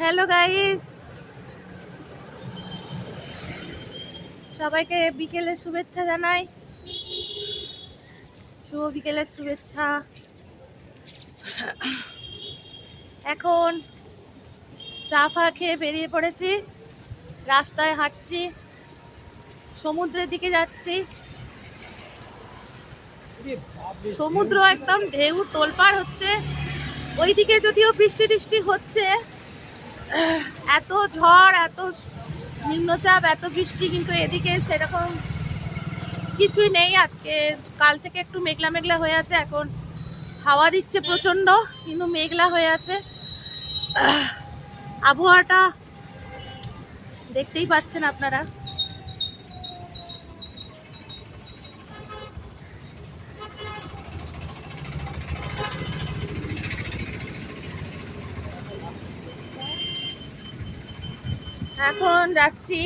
Hello guys, সবাইকে বিকেলের শুভেচ্ছা জানাই। শুভ বিকেলের শুভেচ্ছা। এখন চা ফা খেয়ে বেরিয়ে পড়েছি, রাস্তায় হাঁটছি, সমুদ্রের দিকে যাচ্ছি। সমুদ্র একদম ঢেউ তোলপাড় হচ্ছে। ওইদিকে যদিও বৃষ্টি টিষ্টি হচ্ছে, এত ঝড়, এত নিম্নচাপ, এত বৃষ্টি, কিন্তু এদিকে সেরকম কিছুই নেই। আজকে কাল থেকে একটু মেঘলা মেঘলা হয়ে আছে, এখন হাওয়া দিচ্ছে প্রচন্ড, কিন্তু মেঘলা হয়ে আছে। আবহাওয়াটা দেখতেই পাচ্ছেন আপনারা। এখন যাচ্ছি।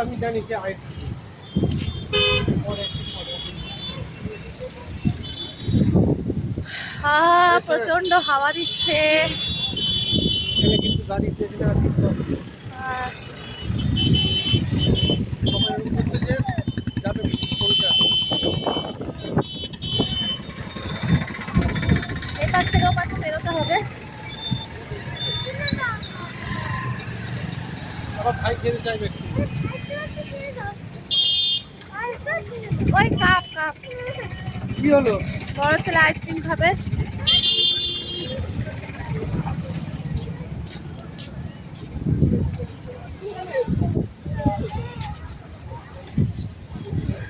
আমি জানি যে প্রচন্ড হাওয়া দিচ্ছে। কিন্তু গাড়ি এই পাশ থেকে ও পাশে বেরোতে হবে। আবার ভাই খেতে চাইবে। ওই কাপ কাপ কি হলো? বড় ছেলে আইসক্রিম খাবে।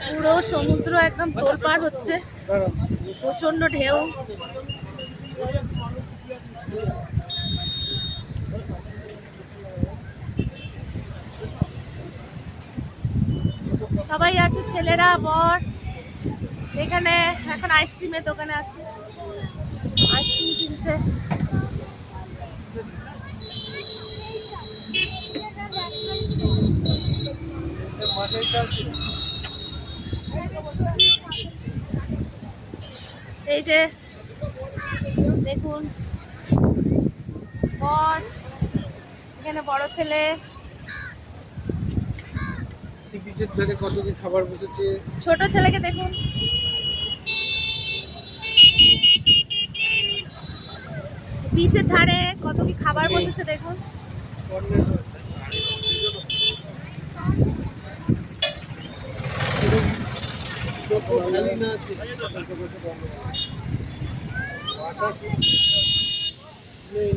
পুরো সমুদ্র একদম তোলপাড় হচ্ছে, প্রচন্ড ঢেউ। সবাই আছে, ছেলেরা, বর। এখানে এখন আইসক্রিমের দোকানে আছে, আইসক্রিম কিনছে। এই যে দেখুন, বর, এখানে বড় ছেলে। সি বিচের ধারে কত কি খাবার বসেছে। ছোট ছেলেকে দেখুন, বিচের ধারে কত কি খাবার বসেছে দেখুন।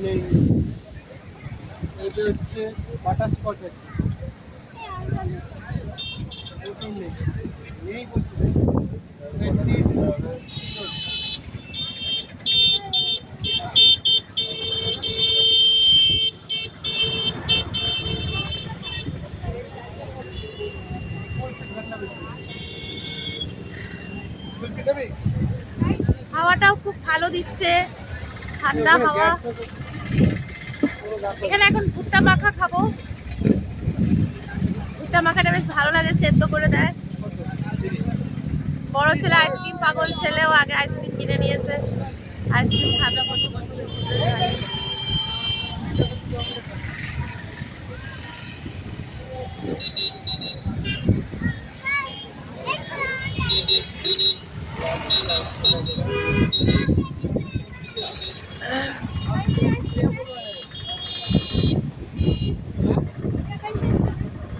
নেই এটা হচ্ছে বাটার স্কচ আছে। নেই বলছি। হাওয়াটাও খুব ভালো দিচ্ছে, ঠান্ডা হাওয়া। এখানে এখন ভুট্টা মাখা খাবো। ভুট্টা মাখাটা বেশ ভালো লাগে, সেদ্ধ করে দেয়। বড় ছেলে আইসক্রিম পাগল, ছেলেও আগে আইসক্রিম কিনে নিয়েছে, আইসক্রিম খাবে।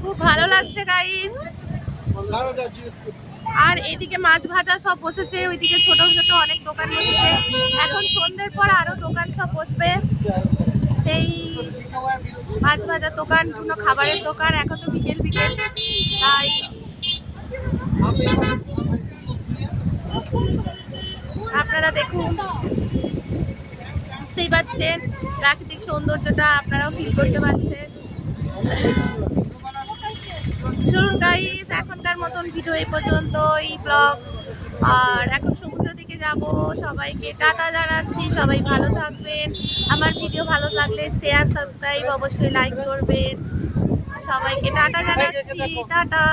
খুব ভালো লাগছে গাইস। আর এদিকে মাছ ভাজা সব বসেছে, ওইদিকে ছোট ছোট অনেক দোকান বসেছে। এখন সন্ধ্যের পর আরো দোকান সব বসবে, সেই মাছ ভাজার দোকান, কোনো খাবারের দোকান। এখন তো বিকেল বিকেল, তাই আপনারা দেখুন, বুঝতেই পারছেন প্রাকৃতিক সৌন্দর্যটা, আপনারাও ফিল করতে পারছেন। চলুন গাইস, এখনকার মতন ভিডিও এই পর্যন্তই, ব্লগ। আর এখন সমুদ্রের দিকে যাব। সবাইকে টাটা জানাচ্ছি, সবাই ভালো থাকবেন। আমার ভিডিও ভালো লাগলে শেয়ার, সাবস্ক্রাইব, অবশ্যই লাইক করবেন। সবাইকে টাটা জানাচ্ছি, টাটা।